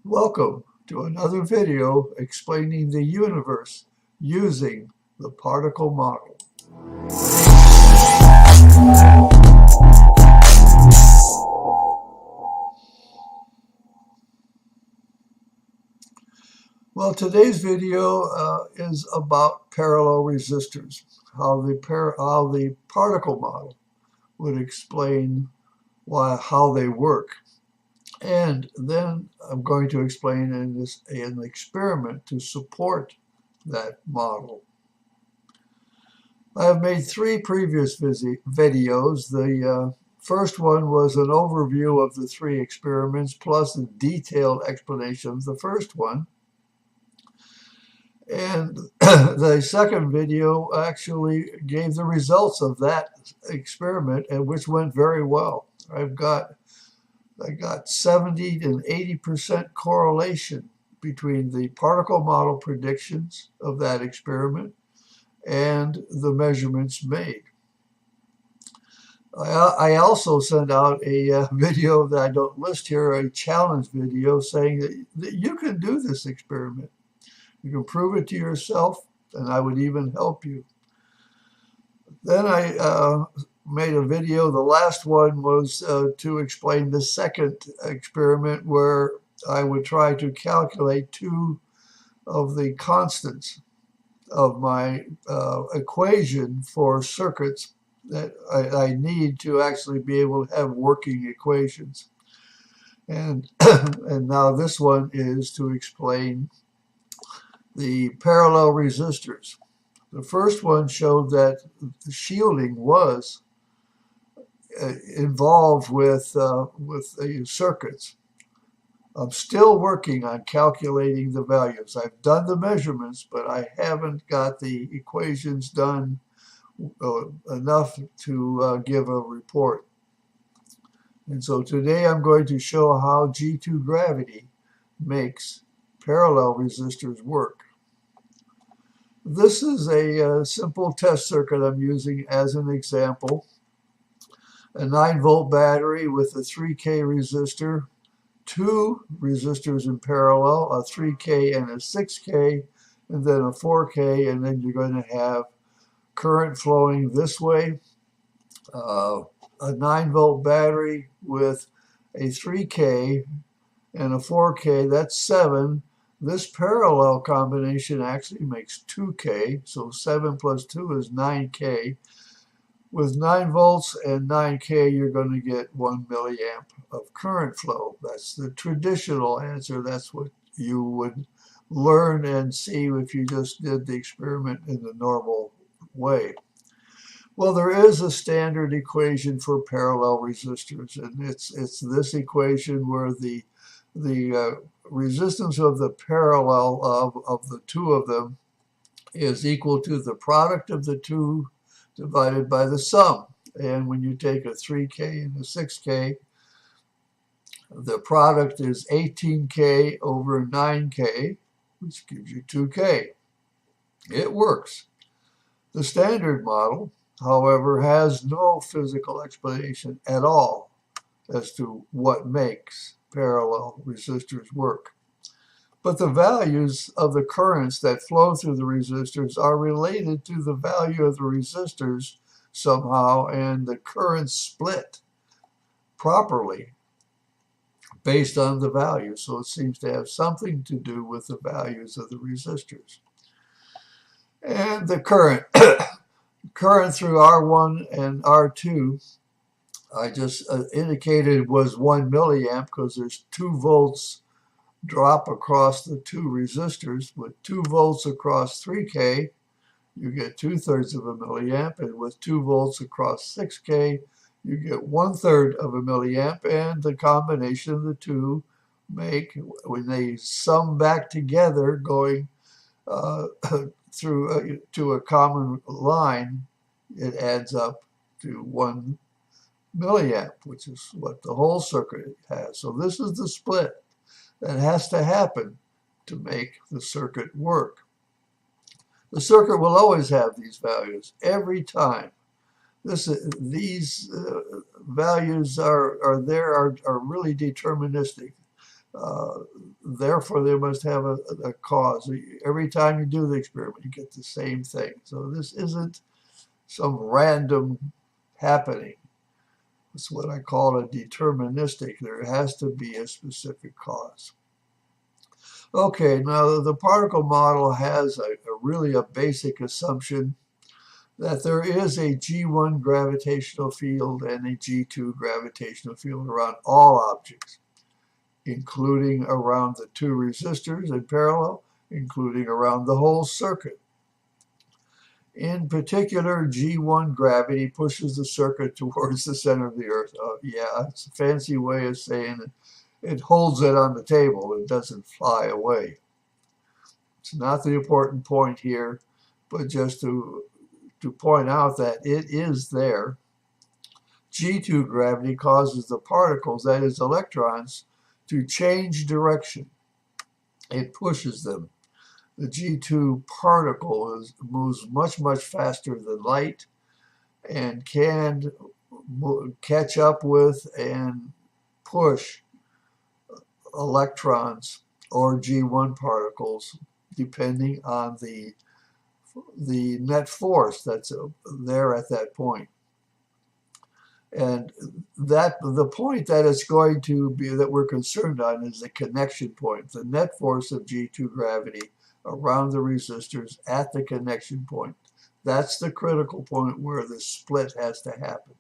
Welcome to another video explaining the universe using the particle model. Well, today's video is about parallel resistors, how the particle model would explain how they work. And then I'm going to explain an experiment to support that model. I have made three previous videos. The first one was an overview of the three experiments plus a detailed explanation of the first one. And the second video actually gave the results of that experiment, and which went very well. I got 70 and 80% correlation between the particle model predictions of that experiment and the measurements made. I also sent out a video that I don't list here, a challenge video saying that you can do this experiment. You can prove it to yourself, and I would even help you. Then I made a video. The last one was to explain the second experiment where I would try to calculate two of the constants of my equation for circuits that I need to actually be able to have working equations. And, and now this one is to explain the parallel resistors. The first one showed that the shielding was involved with the circuits. I'm still working on calculating the values. I've done the measurements, but I haven't got the equations done enough to give a report. And so today I'm going to show how G2 gravity makes parallel resistors work. This is a simple test circuit I'm using as an example. A 9-volt battery with a 3K resistor, two resistors in parallel, a 3K and a 6K, and then a 4K, and then you're going to have current flowing this way. A 9-volt battery with a 3K and a 4K, that's 7. This parallel combination actually makes 2K, so 7 plus 2 is 9K. With 9 volts and 9K, you're going to get 1 milliamp of current flow. That's the traditional answer. That's what you would learn and see if you just did the experiment in the normal way. Well, there is a standard equation for parallel resistors, and it's this equation where the resistance of the parallel of the two of them is equal to the product of the two divided by the sum. And when you take a 3K and a 6K, the product is 18K over 9K, which gives you 2K. It works. The standard model, however, has no physical explanation at all as to what makes parallel resistors work. But the values of the currents that flow through the resistors are related to the value of the resistors somehow, and the currents split properly based on the value. So it seems to have something to do with the values of the resistors. And the current through R1 and R2, I just indicated was 1 milliamp because there's 2 volts drop across the two resistors. With 2 volts across 3K, you get 2/3 of a milliamp, and with 2 volts across 6K, you get 1/3 of a milliamp, and the combination of the two make, when they sum back together going through to a common line, it adds up to 1 milliamp, which is what the whole circuit has. So this is the split that has to happen to make the circuit work. The circuit will always have these values every time. These values are really deterministic. Therefore, they must have a cause. Every time you do the experiment, you get the same thing. So this isn't some random happening. It's what I call a deterministic. There has to be a specific cause. Okay, now the particle model has really a basic assumption that there is a G1 gravitational field and a G2 gravitational field around all objects, including around the two resistors in parallel, including around the whole circuit. In particular, G1 gravity pushes the circuit towards the center of the Earth. Yeah, it's a fancy way of saying it holds it on the table. It doesn't fly away. It's not the important point here, but just to point out that it is there. G2 gravity causes the particles, that is electrons, to change direction. It pushes them. The G2 particle moves much, much faster than light and can catch up with and push electrons or G1 particles depending on the net force that's there at that point. And the point that it's going to be that we're concerned on is the connection point, the net force of G2 gravity around the resistors at the connection point. That's the critical point where the split has to happen.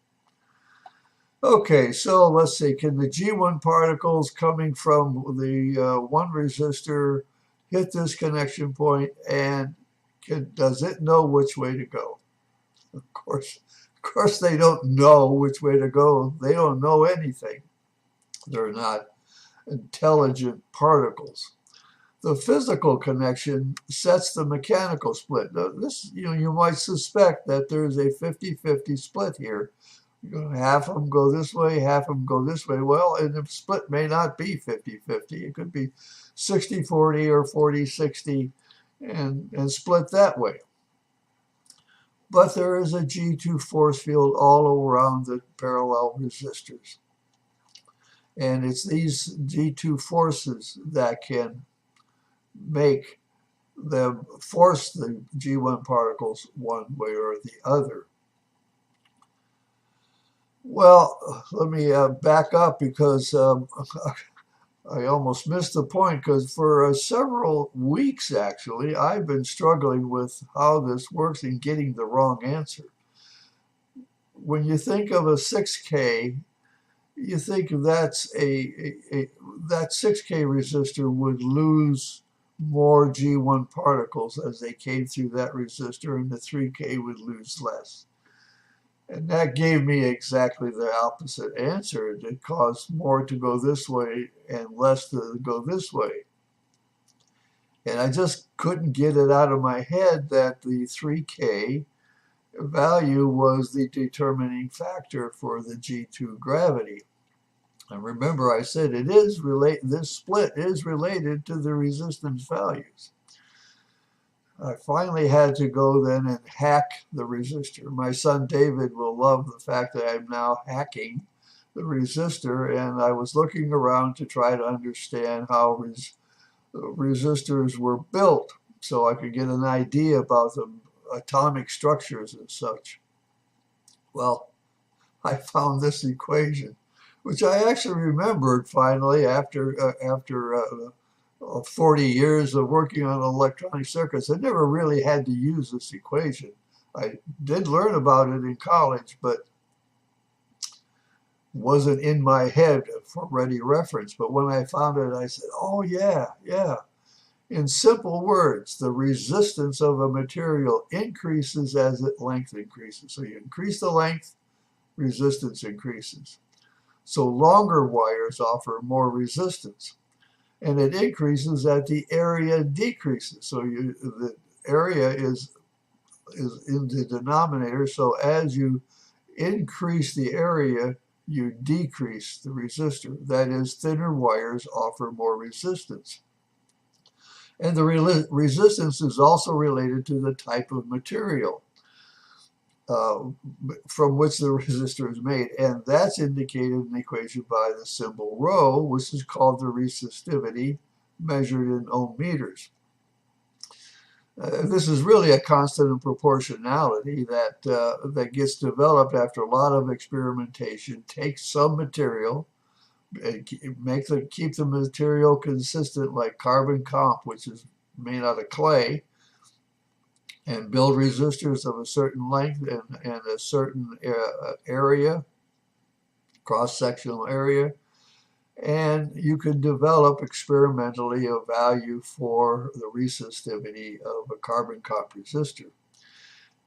Okay, so let's see, can the G1 particles coming from the one resistor hit this connection point, and does it know which way to go? Of course they don't know which way to go. They don't know anything. They're not intelligent particles. The physical connection sets the mechanical split. Now, this, you might suspect that there's a 50-50 split here. Half of them go this way, half of them go this way. Well, and the split may not be 50-50. It could be 60-40 or 40-60 and split that way. But there is a G2 force field all around the parallel resistors. And it's these G2 forces that can make them force the G1 particles one way or the other. Well, let me back up because I almost missed the point, because for several weeks, actually, I've been struggling with how this works and getting the wrong answer. When you think of a 6K, you think that's that 6K resistor would lose more G1 particles as they came through that resistor, and the 3K would lose less. And that gave me exactly the opposite answer. It caused more to go this way and less to go this way. And I just couldn't get it out of my head that the 3K value was the determining factor for the G2 gravity. And remember, I said this split is related to the resistance values. I finally had to go then and hack the resistor. My son David will love the fact that I'm now hacking the resistor, and I was looking around to try to understand how resistors were built so I could get an idea about the atomic structures and such. Well, I found this equation, which I actually remembered finally after 40 years of working on electronic circuits. I never really had to use this equation. I did learn about it in college, but wasn't in my head for ready reference. But when I found it, I said, oh yeah. In simple words, the resistance of a material increases as its length increases. So you increase the length, resistance increases. So longer wires offer more resistance. And it increases as the area decreases. So the area is in the denominator. So as you increase the area, you decrease the resistor. That is, thinner wires offer more resistance. And the resistance is also related to the type of material. from which the resistor is made, and that's indicated in the equation by the symbol rho, which is called the resistivity measured in ohm meters. This is really a constant of proportionality that gets developed after a lot of experimentation. Takes some material, keep the material consistent, like carbon comp, which is made out of clay, and build resistors of a certain length and a certain area, cross-sectional area, and you can develop experimentally a value for the resistivity of a carbon comp resistor.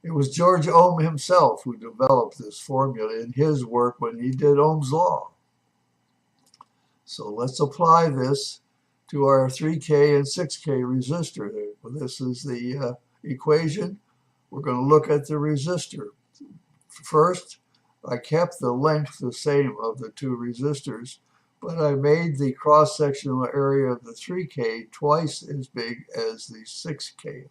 It was George Ohm himself who developed this formula in his work when he did Ohm's law. So let's apply this to our 3K and 6K resistor. This is the equation. We're going to look at the resistor. First, I kept the length the same of the two resistors, but I made the cross-sectional area of the 3K twice as big as the 6K.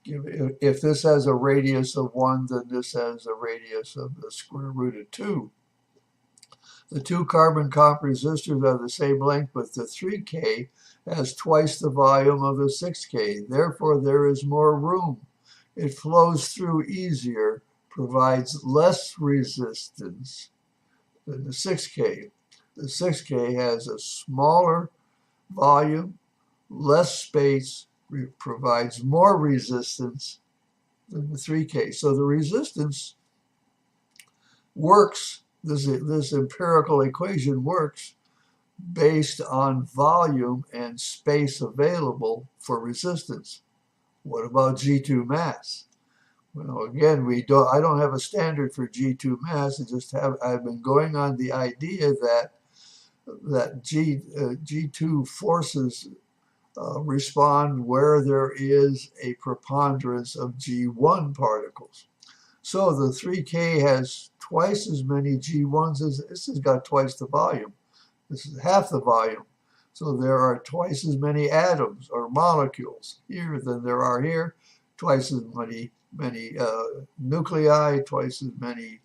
If this has a radius of 1, then this has a radius of the square root of 2. The two carbon comp resistors are the same length, but the 3K has twice the volume of the 6K. Therefore, there is more room. It flows through easier, provides less resistance than the 6K. The 6K has a smaller volume, less space, provides more resistance than the 3K. So the resistance works, this empirical equation works based on volume and space available for resistance. What about G2 mass? Well, again, I don't have a standard for G2 mass. I've been going on the idea that G2 forces respond where there is a preponderance of G1 particles. So the 3K has twice as many G1s as this has got twice the volume. This is half the volume. So there are twice as many atoms or molecules here than there are here, twice as many nuclei, twice as many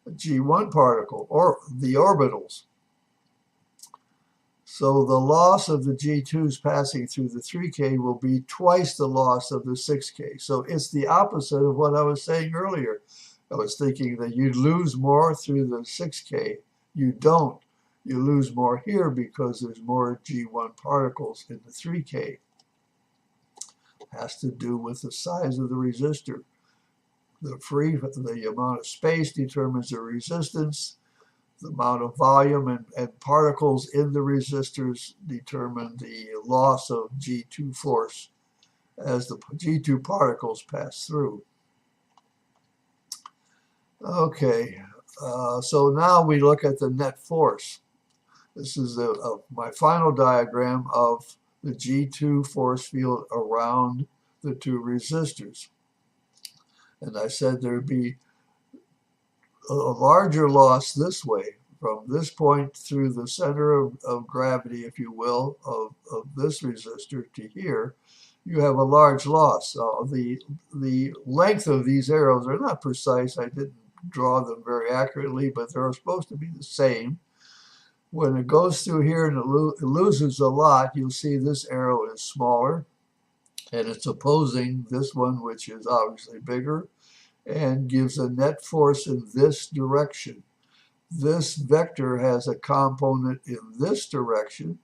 G1 particle, or the orbitals. So the loss of the G2s passing through the 3K will be twice the loss of the 6K. So it's the opposite of what I was saying earlier. I was thinking that you'd lose more through the 6K. You don't. You lose more here because there's more G1 particles in the 3K. It has to do with the size of the resistor. The amount of space determines the resistance. The amount of volume and particles in the resistors determine the loss of G2 force as the G2 particles pass through. Okay, so now we look at the net force. This is my final diagram of the G2 force field around the two resistors. And I said there'd be a larger loss this way, from this point through the center of gravity, if you will, of this resistor to here, you have a large loss. The length of these arrows are not precise. I didn't draw them very accurately, but they're supposed to be the same. When it goes through here and it loses a lot, you'll see this arrow is smaller, and it's opposing this one, which is obviously bigger, and gives a net force in this direction. This vector has a component in this direction,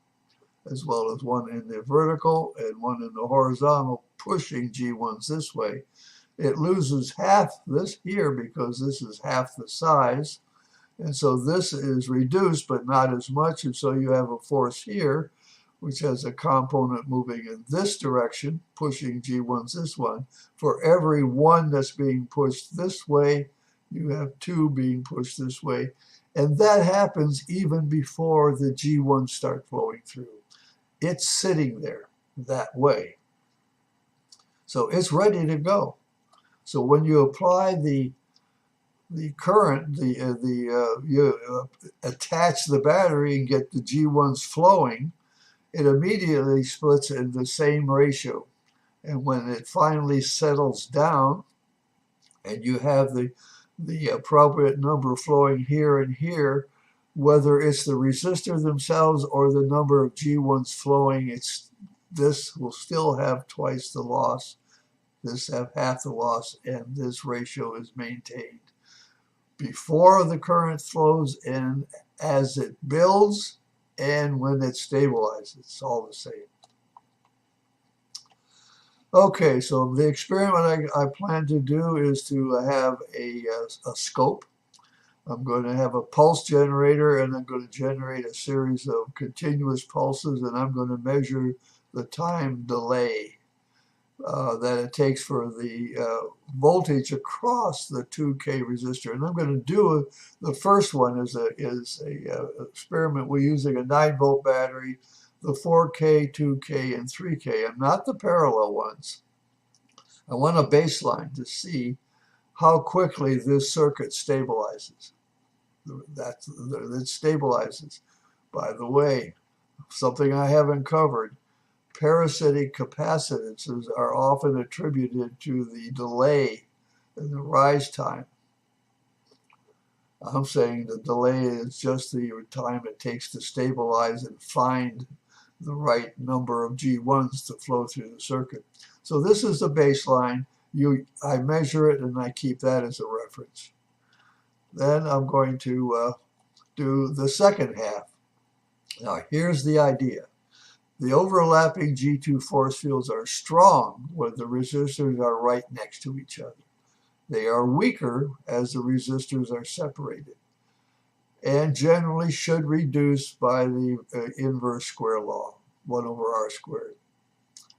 as well as one in the vertical and one in the horizontal, pushing G1s this way. It loses half this here because this is half the size. And so this is reduced, but not as much. And so you have a force here, which has a component moving in this direction, pushing G1s this one. For every one that's being pushed this way, you have two being pushed this way. And that happens even before the G1s start flowing through. It's sitting there that way. So it's ready to go. So when you apply the current, you attach the battery and get the G1s flowing, it immediately splits in the same ratio. And when it finally settles down, and you have the appropriate number flowing here and here, whether it's the resistor themselves or the number of G1s flowing, this will still have twice the loss, this have half the loss, and this ratio is maintained. Before the current flows and as it builds and when it stabilizes, it's all the same. Okay, so the experiment I plan to do is to have a scope. I'm going to have a pulse generator, and I'm going to generate a series of continuous pulses, and I'm going to measure the time delay that it takes for the voltage across the 2K resistor. And I'm going to do the first one is a experiment. We're using a 9-volt battery, the 4K, 2K, and 3K, and not the parallel ones. I want a baseline to see how quickly this circuit stabilizes. It stabilizes. By the way, something I haven't covered, parasitic capacitances are often attributed to the delay in the rise time. I'm saying the delay is just the time it takes to stabilize and find the right number of G1s to flow through the circuit. So this is the baseline. I measure it and I keep that as a reference. Then I'm going to do the second half. Now here's the idea. The overlapping G2 force fields are strong when the resistors are right next to each other. They are weaker as the resistors are separated, and generally should reduce by the inverse square law, 1 over r squared.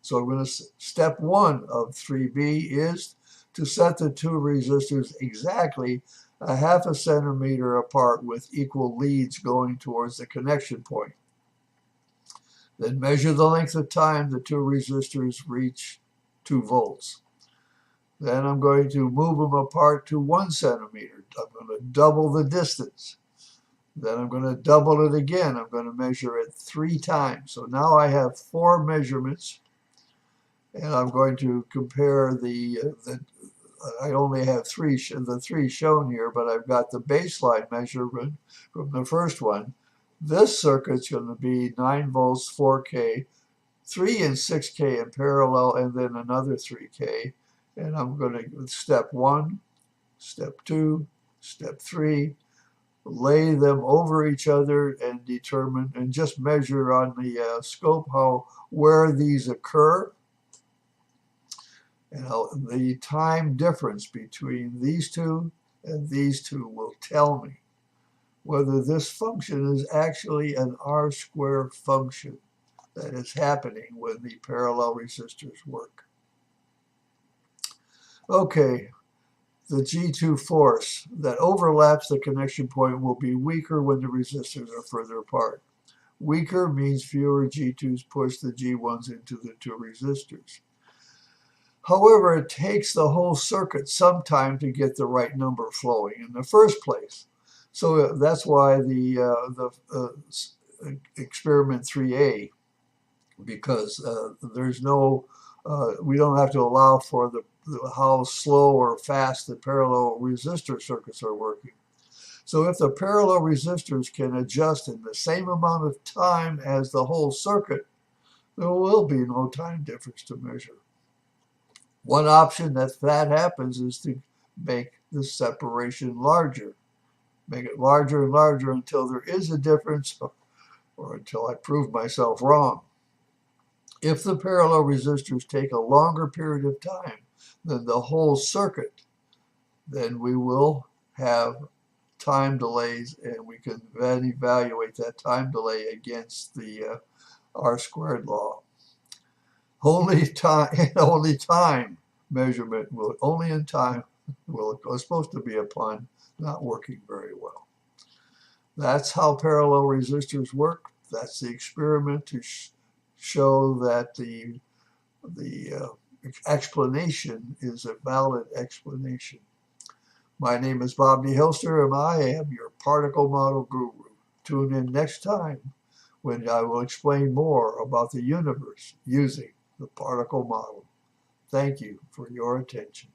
So I'm going to, step 1 of 3b is to set the two resistors exactly a half a centimeter apart with equal leads going towards the connection point. Then measure the length of time the two resistors reach 2 volts. Then I'm going to move them apart to 1 centimeter. I'm going to double the distance. Then I'm going to double it again. I'm going to measure it 3 times. So now I have 4 measurements, and I'm going to compare I only have the 3 shown here, but I've got the baseline measurement from the first one. This circuit's going to be 9 volts, 4K, 3 and 6K in parallel, and then another 3K. And I'm going to step 1, step 2, step 3, lay them over each other and determine and just measure on the scope where these occur. And the time difference between these two and these two will tell me whether this function is actually an R² function that is happening when the parallel resistors work. Okay, the G2 force that overlaps the connection point will be weaker when the resistors are further apart. Weaker means fewer G2s push the G1s into the two resistors. However, it takes the whole circuit some time to get the right number flowing in the first place. So that's why the experiment 3A, because there's no, we don't have to allow for how slow or fast the parallel resistor circuits are working. So if the parallel resistors can adjust in the same amount of time as the whole circuit, there will be no time difference to measure. One option that happens is to make the separation larger. Make it larger and larger until there is a difference or until I prove myself wrong. If the parallel resistors take a longer period of time than the whole circuit, then we will have time delays, and we can then evaluate that time delay against the R² law. Only time measurement will, only in time will, it's supposed to be a pun, not working very well. That's how parallel resistors work. That's the experiment to show that the explanation is a valid explanation. My name is Bobby Hilster, and I am your particle model guru. Tune in next time when I will explain more about the universe using the particle model. Thank you for your attention.